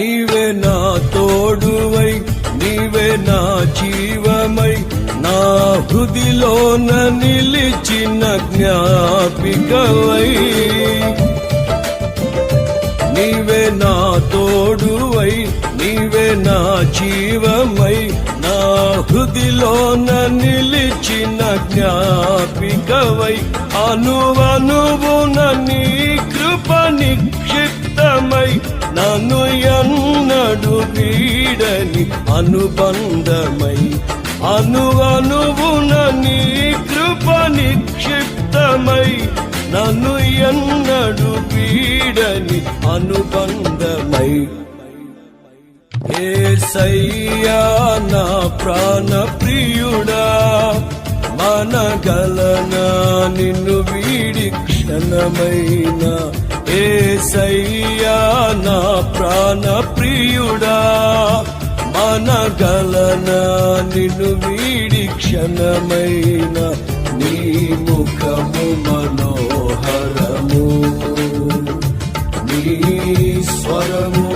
నీవే నా తోడువై నీవే నా జీవమై నా హృదిలోన నిలిచిన జ్ఞాపికవై నీవే నా తోడువై నీవే నా జీవమై నా హృదిలోన నిలిచిన జ్ఞాపికవై అనువనువున నీ కృప నిక్షిప్తమై నన్ను ఎన్నడు వీడని అనుబంధమై అనువనువున నీ కృప నిక్షిప్తమై నన్ను ఎన్నడు వీడని అనుబంధమై యేసయ్యా నా ప్రాణ ప్రియుడా మనగలనా నిన్ను వీడి క్షణమైన యేసయ్యా నా ప్రాణ ప్రియుడా మనగలనా నిన్ను వీడి క్షణమైన నీ ముఖము మనోహరము నీ స్వరము